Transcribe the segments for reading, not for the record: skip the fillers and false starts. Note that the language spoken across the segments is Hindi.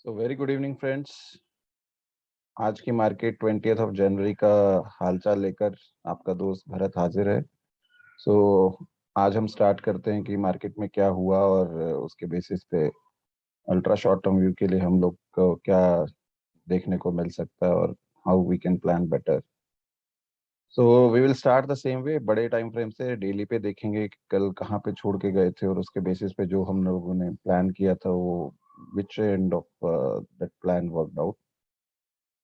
तो वेरी गुड इवनिंग फ्रेंड्स। आज की मार्केट 20th जनवरी का हालचाल लेकर आपका दोस्त भरत हाजिर है। सो आज हम स्टार्ट करते हैं कि मार्केट में क्या हुआ और उसके बेसिस पे अल्ट्रा शॉर्ट टर्म व्यू के लिए हम लोग को क्या देखने को मिल सकता है और how we can plan better. So we will start the same way, बड़े टाइम फ्रेम से डेली पे देखेंगे कि कल कहाँ पे छोड़ के गए थे और उसके बेसिस पे जो हम लोगों ने प्लान किया था वो which end of that plan worked out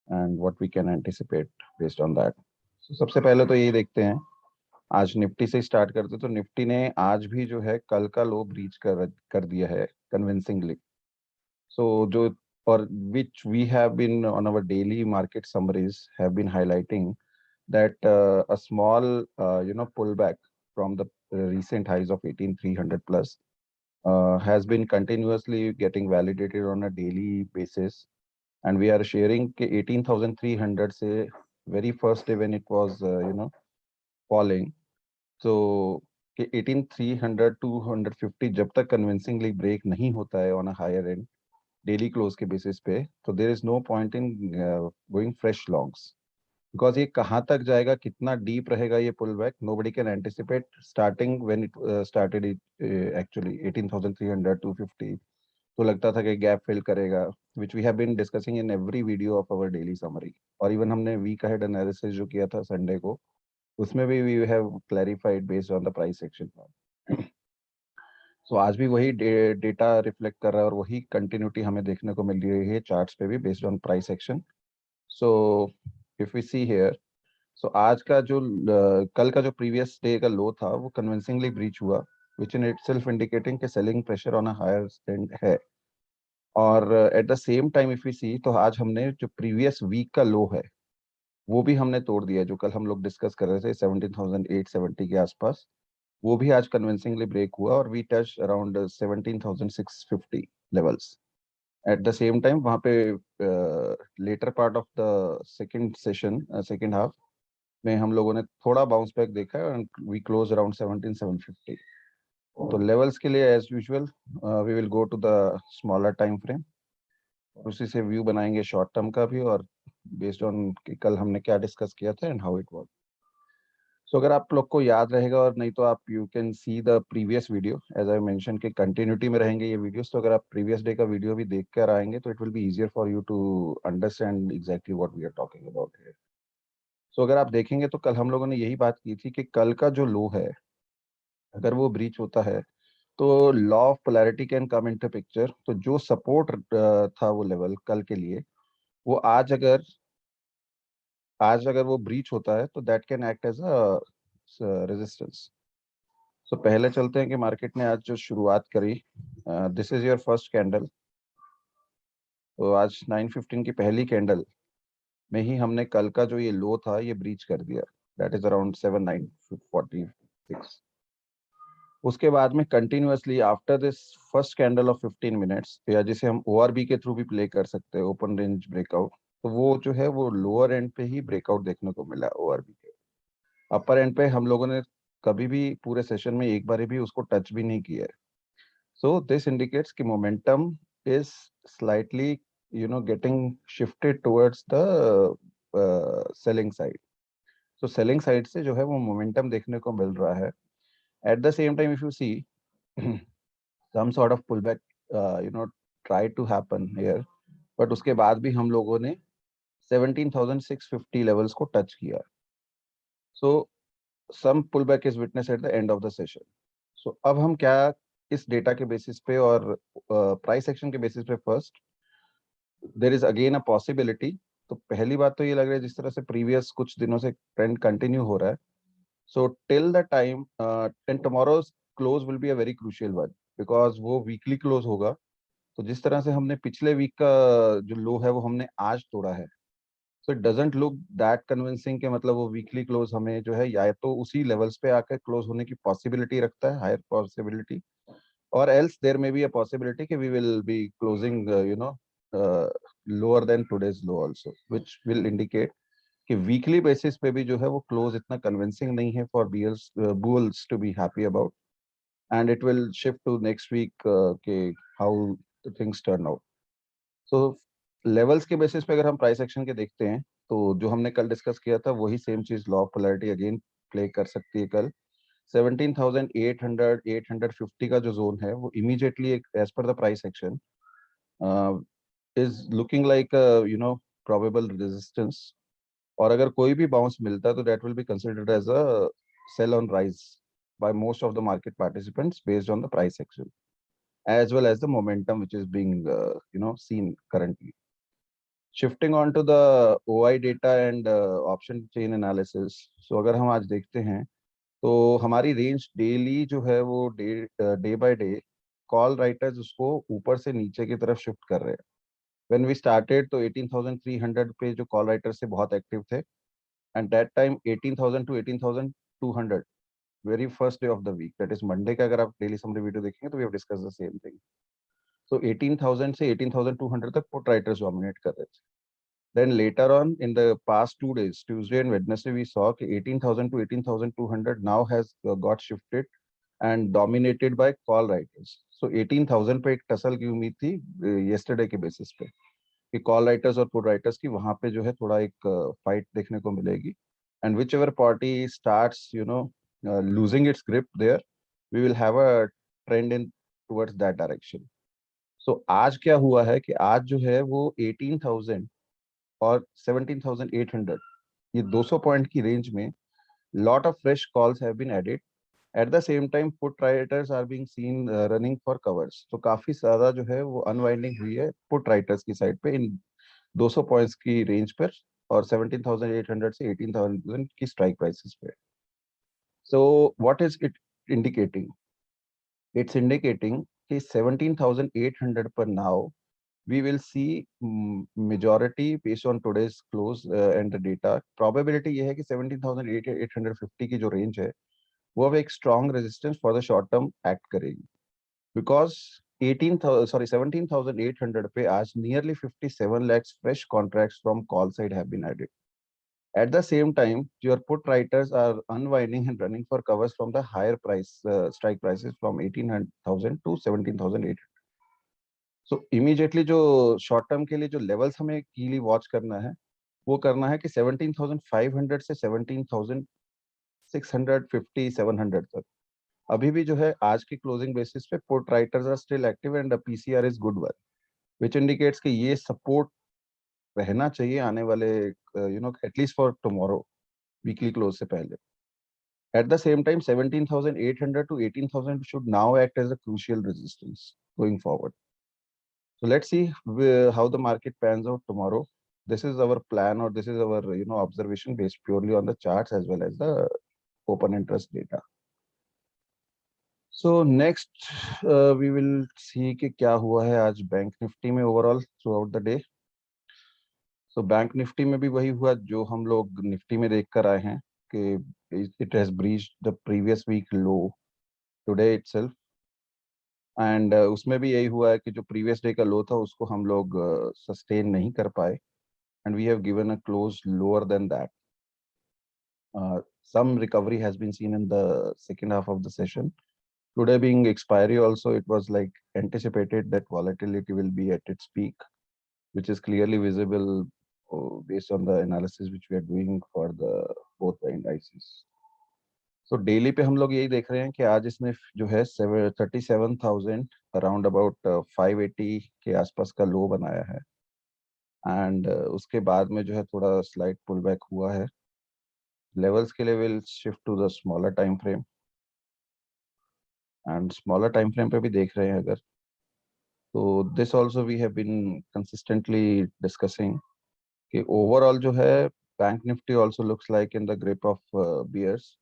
and what we can anticipate based on that. सबसे पहले तो यही देखते हैं, आज निफ्टी से स्टार्ट करते तो निफ्टी ने आज भी जो है कल का लो ब्रीच कर दिया है कन्विंसिंगली। सो जो और which we have been on our daily market summaries have been highlighting that a small pullback from the recent highs of 18300 plus has been continuously getting validated on a daily basis, and we are sharing कि 18300 से very first day when it was falling, so कि 18300 250 जब तक कन्विंसिंगली ब्रेक नहीं होता है on a higher and daily close के बेसिस पे, तो there is no point in going fresh longs, because ये कहाँ तक जाएगा, कितना डीप रहेगा ये pull back, nobody can anticipate. Starting when it started actually 18300 250, तो लगता था कि गैप फिल करेगा, which we have been discussing in every video of our daily summary. और इवन हमने वीक अहेड एनालिसिस जो किया था संडे को, उसमें भी we have clarified based on the price action. So आज भी वही डेटा रिफ्लेक्ट कर रहा है और वही कंटिन्यूटी हमें देखने को मिल रही है चार्ट्स पे भी based on price action. So if we see here, so आज का जो कल का जो प्रीवियस डे का लो था वो कन्विंसिंगली ब्रीच हुआ, विच इन इटसेल्फ इंडिकेटिंग कि selling pressure on a higher stand है। और at the same time if we see, तो आज हमने जो प्रीवियस वीक का लो है वो भी हमने तोड़ दिया, जो कल हम लोग डिस्कस कर रहे थे 17,870 के आसपास, वो भी आज कन्विंसिंगली ब्रेक हुआ और we touch around 17,650 levels. At the same time वहाँ पे latter part of the second session, second half में हम लोगों ने थोड़ा बाउंस बैक देखा है एंड वी क्लोज अराउंड 17,750। तो लेवल्स के लिए as usual we will go to the smaller time frame, उसी से व्यू बनाएंगे शॉर्ट टर्म का भी, और बेस्ड ऑन कि कल हमने क्या डिस्कस किया था एंड हाउ इट वर्क। सो अगर आप लोग को याद रहेगा, और नहीं तो आप you can see the previous video, as I mention कि कंटिन्यूटी में रहेंगे ये वीडियोस, तो अगर आप प्रीवियस डे का वीडियो भी देख कर आएंगे तो it will be easier for you to understand exactly what we are talking about here. So अगर आप देखेंगे तो कल हम लोगों ने यही बात की थी कि कल का जो लो है अगर वो ब्रीच होता है तो law of polarity can come into picture. तो जो सपोर्ट था वो लेवल कल के लिए, वो आज अगर वो ब्रीच होता है तो that can act as a resistance. So पहले चलते हैं कि मार्केट ने आज जो शुरुआत करी, this is your first candle. तो आज 9:15 की पहली कैंडल में ही हमने कल का जो ये लो था ये ब्रीच कर दिया, दैट इज अराउंड 7,946। उसके बाद में continuously after this first candle of 15 minutes, या जिसे हम ओआरबी के थ्रू भी प्ले कर सकते हैं, ओपन रेंज ब्रेकआउट, तो वो जो है वो लोअर एंड पे ही ब्रेकआउट देखने को मिला ओआरबी के। अपर एंड पे हम लोगों ने कभी भी पूरे सेशन में एक बार भी उसको टच भी नहीं किया है। सो दिस इंडिकेट्स कि momentum is slightly getting shifted towards the selling side. So selling side से जो है वो मोमेंटम देखने को मिल रहा है। At the same time if you see some sort of pullback tried to happen here, but उसके बाद भी हम लोगों ने 17,650 लेवल्स को टच किया। सो some pullback is witnessed at the end of the session. So अब हम क्या इस डेटा के बेसिस पे और प्राइस एक्शन के बेसिस पे, first there is again a possibility. तो पहली बात तो ये लग रहा है जिस तरह से प्रीवियस कुछ दिनों से ट्रेंड कंटिन्यू हो रहा है, so till the time and tomorrow's close will be a very crucial one, because वो वीकली क्लोज होगा। तो जिस तरह से हमने पिछले वीक का जो लो है वो हमने आज तोड़ा है, so it doesn't look that convincing के, मतलब वो वीकली क्लोज हमें जो है या तो उसी लेवल्स पे आकर क्लोज होने की पॉसिबिलिटी रखता है, हायर पॉसिबिलिटी, और else there may B a possibility कि we will be closing lower than today's low also, which will indicate कि वीकली बेसिस पे भी जो है वो क्लोज इतना कन्विंसिंग नहीं है for bears bulls to be happy about, and it will shift to next week के how the things turn out. So levels के बेसिस पे अगर हम प्राइस एक्शन के देखते हैं तो जो हमने कल डिस्कस किया था वही सेम चीज law of polarity again play कर सकती है कल। 17,800 850 का जो जोन है वो immediately as per the price action is looking like probable resistance. और अगर कोई भी बाउंस मिलता है तो that will be considered as a sell on rise by most of the market participants based on the price action as well as the momentum which is being seen currently. Shifting on to the OI data and option chain analysis, so अगर हम आज देखते हैं तो हमारी रेंज डेली जो है वो day by day call writers उसको ऊपर से नीचे की तरफ शिफ्ट कर रहे हैं। व्हेन वी स्टार्टेड तो 18,300 पे जो कॉल राइटर्स थे बहुत एक्टिव थे, and that time 18,000 to 18,200 very first day of the week, that is Monday का अगर आप डेली समरी वीडियो देखेंगे तो we have discuss the same thing. So 18,000 से 18,200 तक पुट राइटर्स डोमिनेट कर रहे थे। Then later on in the past 2 days, Tuesday and Wednesday, we saw कि 18,000 to 18,200 now has got shifted and dominated by call writers. So 18,000 पे एक टसल की उम्मीद थी yesterday के basis पे कि call writers और put writers की वहाँ पे जो है थोड़ा एक fight देखने को मिलेगी, and whichever party starts losing its grip there, we will have a trend in towards that direction. So आज क्या हुआ है कि आज जो है वो 18,000 और 17,800 ये 200 पॉइंट की रेंज में lot of fresh calls have been added. At the same time put writers are being seen running for covers. तो काफी ज्यादा जो है वो अनवाइंडिंग हुई है पुट राइटर्स की साइड पे इन 200 पॉइंट्स की रेंज पर और 17,800 से 18,000 की स्ट्राइक प्राइसेस पे। So what is it indicating? It's indicating कि 17,800 पर now we will see majority based on today's close and the data probability ये है कि 17,850 की जो रेंज है वो अब एक strong resistance for the short term act करेगी, because 17,800 पे आज nearly 57 lakhs fresh contracts from call side have been added. At the same time your put writers are unwinding and running for covers from the higher price strike prices from 18,000 to 17,800. So immediately जो शॉर्ट टर्म के लिए जो लेवल्स हमें कीली वॉच करना है वो करना है कि 17,500 से 17,650 700 तक अभी भी जो है आज की क्लोजिंग बेसिस पे put writers are still active and PCR is good one, which indicates कि ये सपोर्ट रहना चाहिए आने वाले at least for tomorrow weekly close से पहले। At the same time 17,800 to 18,000 should now act as a crucial resistance going forward. So let's see how the market pans out tomorrow. This is our plan, or this is our observation based purely on the charts as well as the open interest data. So next we will see कि क्या हुआ है आज बैंक निफ्टी में overall throughout the day. So bank Nifty में भी वही हुआ जो हम लोग निफ्टी में देख कर आए हैं कि it has breached the previous week low today itself. And उसमें भी यही हुआ है कि जो प्रीवियस डे का लो था उसको हम लोग सस्टेन नहीं कर पाए, and we have given a close lower than that. Some recovery has been seen in the second half of the session. Today being expiry also, it was like anticipated that volatility will be at its peak, which is clearly visible based on the analysis which we are doing for the both the indices. So daily पे हम लोग यही देख रहे हैं कि आज इसने जो है 37,000 अराउंड अबाउट 580 के आसपास का लो बनाया है, एंड उसके बाद में जो है थोड़ा स्लाइट पुल बैक हुआ है। लेवल्स के लिए will shift to the smaller time frame, and smaller time frame पे भी देख रहे हैं अगर तो this also we have been consistently discussing कि ओवरऑल जो है bank Nifty also looks like in the grip of bears,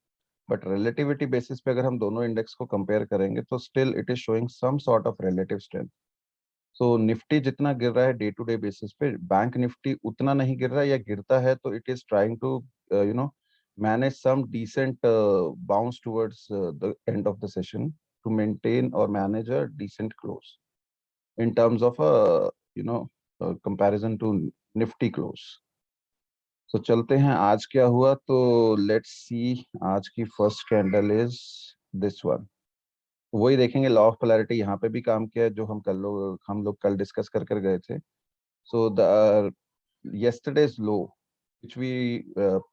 but relativity basis पे अगर हम दोनों इंडेक्स को कंपेयर करेंगे तो still it is showing some sort of relative strength. So Nifty जितना गिर रहा है डे टू डे बेसिस पे, बैंक निफ्टी उतना नहीं गिर रहा है, या गिरता है तो it is trying to you know manage some decent bounce towards the end of the session to maintain or manage a decent close in terms of a comparison to nifty close. So चलते हैं आज क्या हुआ, तो लेट्स सी आज की first candle is this one. वही देखेंगे लॉ ऑफ पोलैरिटी यहाँ पे भी काम किया है जो हम लोग कल डिस्कस कर गए थे So the yesterday's low which we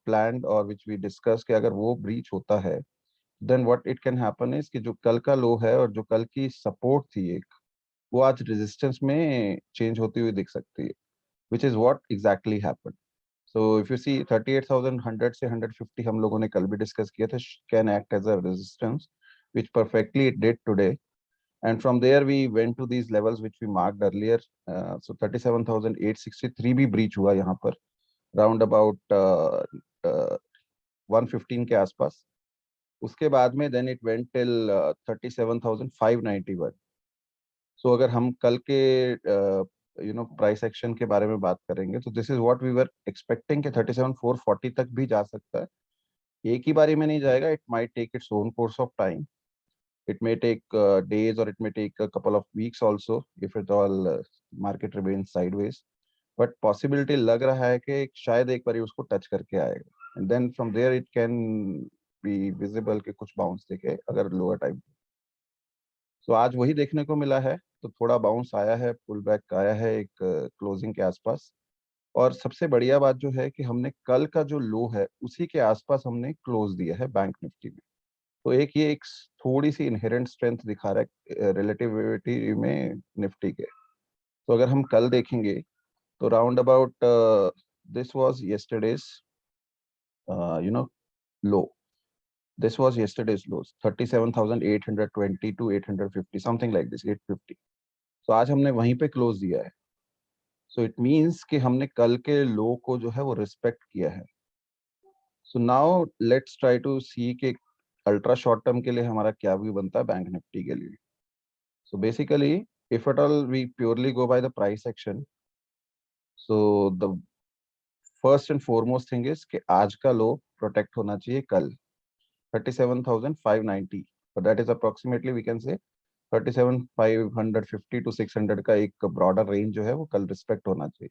planned or which we discussed कि अगर वो breach होता है then what it can happen is कि जो कल का लो है और जो कल की सपोर्ट थी एक, वो आज रेजिस्टेंस में चेंज होती हुई दिख सकती है, which is what exactly happened. So if you see 38,100 से 150 हम लोगों ने कल भी डिस्कस किया था can act as a resistance, which perfectly it did today. And from there we went to these levels which we marked earlier. So 37,863 भी breach हुआ यहाँ पर round about 115 के आसपास. उसके बाद में then it went till 37,591. So अगर हम कल के प्राइस एक्शन के बारे में बात करेंगे तो this is what we were expecting कि 37,440 तक भी जा सकता है. एक ही बारी में नहीं जाएगा, it might take its own course of time. It may take days or it may take a couple of weeks also if at all market remains sideways. But possibility लग रहा है कि शायद एक बारी उसको टच करके आएगा. And then from there it can be visible कि कुछ बाउंस देखे अगर लोअर टाइम. तो आज वही देखने को मिला है. तो थोड़ा बाउंस आया है, पुल बैक आया है एक क्लोजिंग के आसपास. और सबसे बढ़िया बात जो है कि हमने कल का जो लो है उसी के आसपास हमने क्लोज दिया है बैंक निफ्टी में. तो एक ये एक थोड़ी सी इनहेरेंट स्ट्रेंथ दिखा रहा है रिलेटिविटी में निफ्टी के. तो अगर हम कल देखेंगे तो round about this was yesterday's low. This was yesterday's lows, 37,820 to 850, something like this, 850. So आज हमने वहीं पे क्लोज दिया है. So it means कि हमने कल के लो को जो है वो रिस्पेक्ट किया है. So now let's try to see कि अल्ट्रा शॉर्ट टर्म के लिए हमारा क्या व्यू बनता है बैंक निफ्टी के लिए. So basically, if at all we purely go by the price action, so the first and foremost thing is कि आज का लो प्रोटेक्ट होना चाहिए कल 37,590. but that is approximately we can say 37,550 to 600 का एक ब्रॉडर रेंज जो है वो कल रिस्पेक्ट होना चाहिए.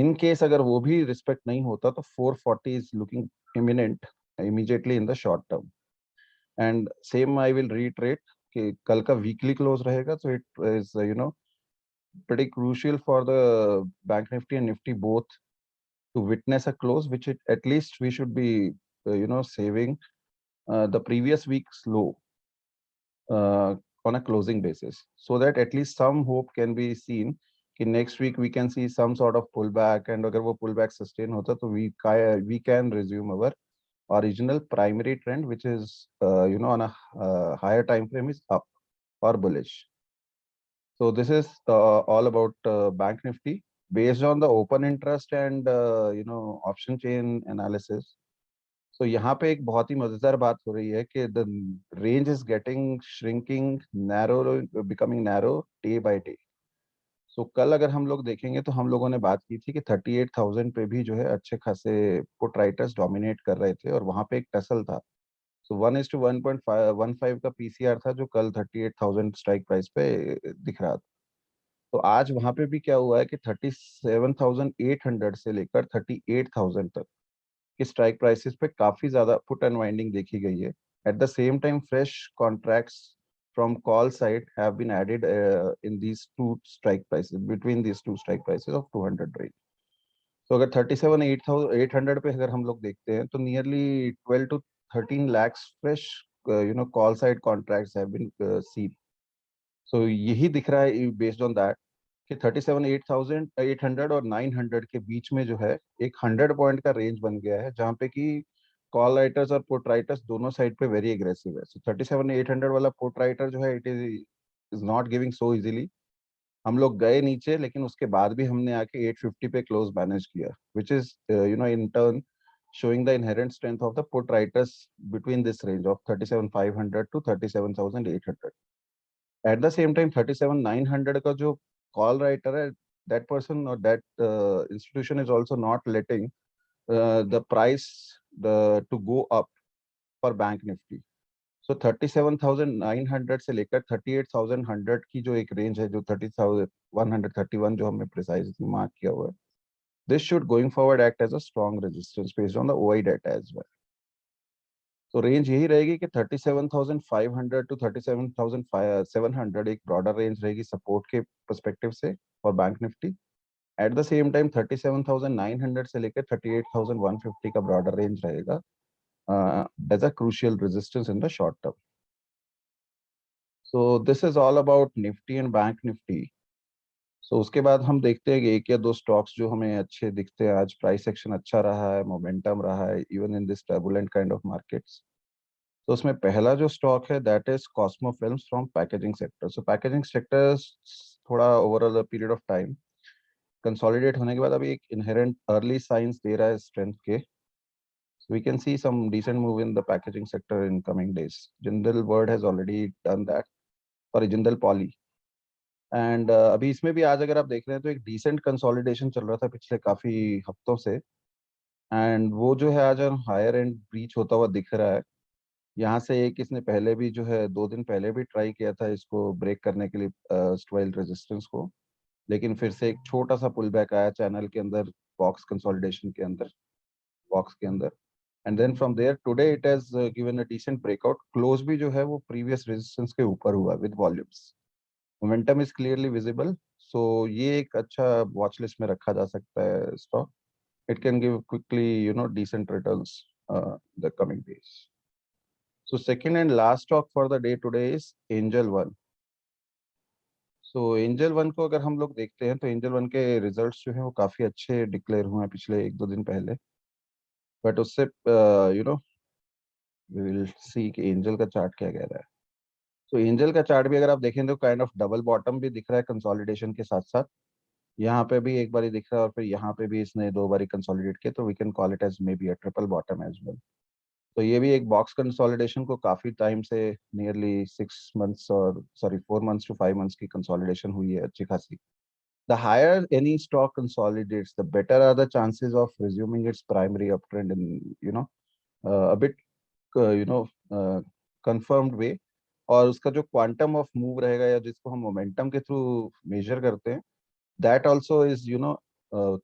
इन केस अगर वो भी रिस्पेक्ट नहीं होता तो 440 is looking imminent immediately in the short term. And same I will reiterate कि कल का वीकली क्लोज रहेगा. so it is pretty crucial for the bank nifty and nifty both to witness a close which at least we should be saving the previous week's low on a closing basis, so that at least some hope can be seen कि next week we can see some sort of pullback. and अगर वो pullback sustain होता तो we can resume our original primary trend, which is on a higher time frame is up or bullish. So this is all about bank nifty based on the open interest and option chain analysis. So यहाँ पे एक बहुत ही मजेदार बात हो रही है कि the range is getting shrinking narrow, becoming narrow day by day. So कल अगर हम लोग देखेंगे तो हम लोगों ने बात की थी कि 38,000 पे भी जो है अच्छे खासे पुट राइटर्स डोमिनेट कर रहे थे और वहां पे एक टसल था. So 1:1.15 का पीसीआर था जो कल 38,000 स्ट्राइक प्राइस पे दिख रहा था. तो आज वहां पे भी क्या हुआ है कि 37,800 से लेकर 38,000 तक कि स्ट्राइक प्राइसेस पे काफी ज्यादा पुट अनवाइंडिंग देखी गई है. At the same time fresh contracts from call side have been added in these two strike prices between these two strike prices of 200 range. तो अगर 37,800 पे अगर हम लोग देखते हैं तो nearly 12 to 13 lakhs fresh call side contracts have been seen. So यही दिख रहा है बेस्ड ऑन दैट कि 37,800 और 900 के बीच में जो है एक 100 पॉइंट का रेंज बन गया है जहाँ पे कि कॉल राइटर्स और पुट राइटर्स दोनों साइड पे वेरी एग्रेसिव है. सो 37,800 वाला पुट राइटर जो है it is not giving so easily. हम लोग गए नीचे लेकिन उसके बाद भी हमने आके 850 पे क्लोज मैनेज किया which is in turn showing the inherent strength of the put writers between this range of 37,500 to 37,800. At the same time 37,900 का जो call writer है that person or that institution is also not letting the price to go up for bank nifty. So 37,900 से लेकर 38,100 की जो एक रेंज है जो 30,131 जो हमने प्रिसाइजली मार्क किया हुआ है, this should going forward act as a strong resistance based on the OI data as well. तो रेंज यही रहेगी कि 37,500 to 37,700 एक ब्रॉडर रेंज रहेगी सपोर्ट के पर्सपेक्टिव से for bank Nifty. At the same time 37,900 से लेकर 38,150 का ब्रॉडर रेंज रहेगा as a crucial resistance in the short term. So this is all about Nifty and bank Nifty. So उसके बाद हम देखते हैं कि एक या दो स्टॉक्स जो हमें अच्छे दिखते हैं. आज प्राइस एक्शन अच्छा रहा है, मोमेंटम रहा है even in this turbulent kind of markets. तो उसमें पहला जो स्टॉक है that is Cosmo Films from packaging sector. So packaging sector थोड़ा overall period of time consolidate होने के बाद अभी एक इनहेरेंट अर्ली साइंस दे रहा है स्ट्रेंथ के. We can see some decent move in the packaging sector in coming days. Jindal World has already done that. Sorry, Jindal Poly. And अभी इसमें भी आज अगर आप देख रहे हैं तो एक डिसेंट कंसोलिडेशन चल रहा था पिछले काफी हफ्तों से. एंड वो जो है आज हायर एंड ब्रीच होता हुआ दिख रहा है. यहाँ से एक इसने पहले भी जो है 2 दिन पहले भी ट्राई किया था इसको ब्रेक करने के लिए स्ट्वाइल रेजिस्टेंस को. लेकिन फिर से एक छोटा सा पुल बैक आया चैनल के अंदर, बॉक्स कंसोलिडेशन के अंदर, बॉक्स के अंदर. And then from there today it has given a decent breakout. Close भी जो है वो प्रीवियस रेजिस्टेंस के ऊपर हुआ with volumes. Momentum is clearly visible. So ये एक अच्छा वॉच लिस्ट में रखा जा सकता है stock. It can give quickly decent returns the coming days. So second and last stock for the day today is Angel One. सो एंजल वन को अगर हम लोग देखते हैं तो एंजल वन के रिजल्ट्स जो हैं वो काफी अच्छे डिक्लेयर हुए हैं पिछले 1-2 दिन पहले. बट उससे you know we will see कि एंजल का चार्ट क्या कह रहा है. तो एंजल का चार्ट भी अगर आप देखें तो काइंड ऑफ डबल बॉटम भी दिख रहा है कंसोलिडेशन के साथ साथ. यहाँ पे भी एक बारी दिख रहा है और फिर यहाँ पे भी इसने 2 बारी कंसोलिडेट किया. तो we can call it as may be a triple bottom as well. तो ये भी एक बॉक्स कंसोलिडेशन को काफी टाइम से नियरली 6 मंथ्स और सॉरी 4 months to 5 months की कंसोलिडेशन हुई है अच्छी खासी. The higher any stock consolidates, the better are the chances of resuming its primary uptrend in a bit you know confirmed way. और उसका जो क्वांटम ऑफ मूव रहेगा या जिसको हम मोमेंटम के थ्रू मेजर करते हैं, that also is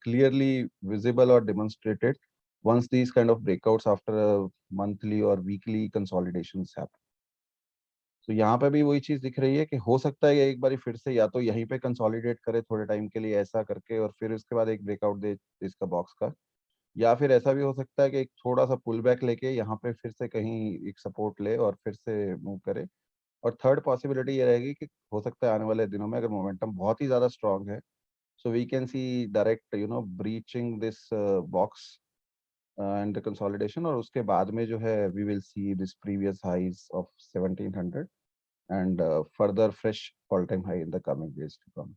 clearly visible or demonstrated once these kind of breakouts after a monthly or weekly consolidations happen. तो यहाँ पे भी वही चीज दिख रही है कि हो सकता है ये एक बार फिर से या तो यहीं पे कंसोलिडेट करे थोड़े टाइम के लिए ऐसा करके और फिर उसके बाद एक ब्रेकआउट दे इसका बॉक्स का. या फिर ऐसा भी हो सकता है कि एक थोड़ा सा पुल बैक लेके यहाँ पे फिर से कहीं एक सपोर्ट ले और फिर से मूव करे. और थर्ड पॉसिबिलिटी ये रहेगी कि हो सकता है आने वाले दिनों में अगर मोमेंटम बहुत ही ज्यादा स्ट्रांग है, so we can see direct breaching this box and the consolidation. और उसके बाद में जो है we will see this previous highs of 1700 and further fresh all-time high in the coming days to come.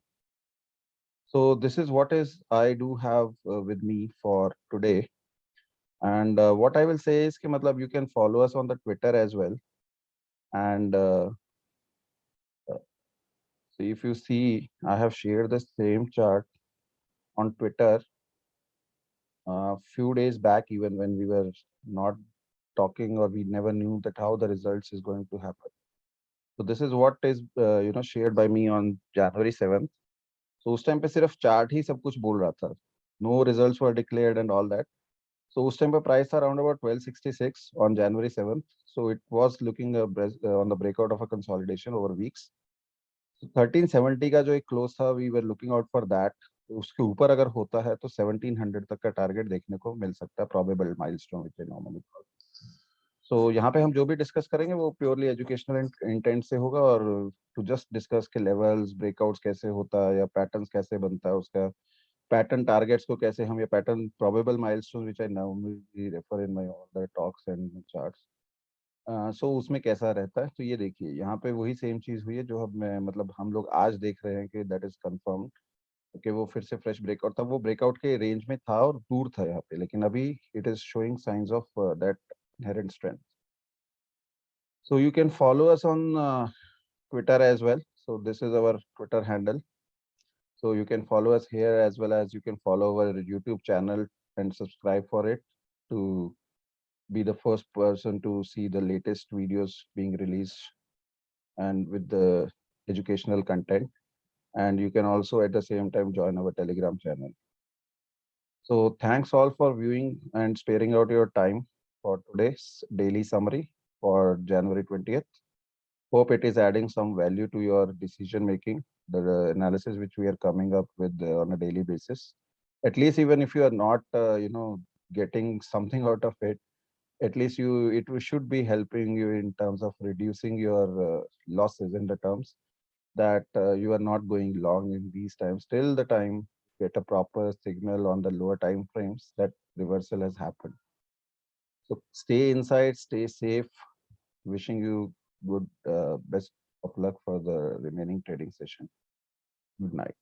So this is what is I do have with me for today. And what I will say is कि मतलब you can follow us on the Twitter as well. And so if you see, I have shared the same chart on Twitter a few days back, even when we were not talking or we never knew that how the results is going to happen. So this is what is shared by me on January 7th. So उस टाइम पे सिर्फ चार्ट ही सब कुछ बोल रहा था. No results were declared and all that. So उस टाइम पे प्राइस था around about 1266 on January 7th. So it was looking on the breakout of a consolidation over weeks. 1370 का जो एक क्लोज था we were looking out for that. उसके ऊपर अगर होता है तो 1700 तक का टारगेट देखने को मिल सकता है, probable milestone which I normally call. So यहाँ पे हम जो भी डिस्कस करेंगे वो प्योरली एजुकेशनल इंटेंट से होगा और टू जस्ट डिस्कस के लेवल्स ब्रेकआउट्स कैसे होता है या पैटर्न्स कैसे बनता है, उसका पैटर्न टारगेट्स को कैसे हम, ये pattern probable milestone which I normally refer in my all the talks and charts. So उसमें कैसा रहता है. तो ये देखिए यहाँ पे वही सेम चीज हुई है जो मतलब हम लोग आज देख रहे हैं कि दैट इज कंफर्म्ड कि वो फिर से फ्रेश ब्रेकआउट था. वो ब्रेकआउट के रेंज में था और दूर था यहाँ पे, लेकिन अभी it is showing science of that inherent strength. So you can follow us on Twitter as well. So this is our Twitter handle. So you can follow us here as well as you can follow our YouTube channel and subscribe for it to be the first person to see the latest videos being released and with the educational content. And you can also at the same time join our Telegram channel. So thanks all for viewing and sparing out your time for today's daily summary for January 20th. Hope it is adding some value to your decision making, the analysis which we are coming up with on a daily basis. At least even if you are not, getting something out of it, at least should be helping you in terms of reducing your losses in the terms that you are not going long in these times till the time get a proper signal on the lower time frames that reversal has happened. So stay inside, stay safe. Wishing you good best of luck for the remaining trading session. Good night.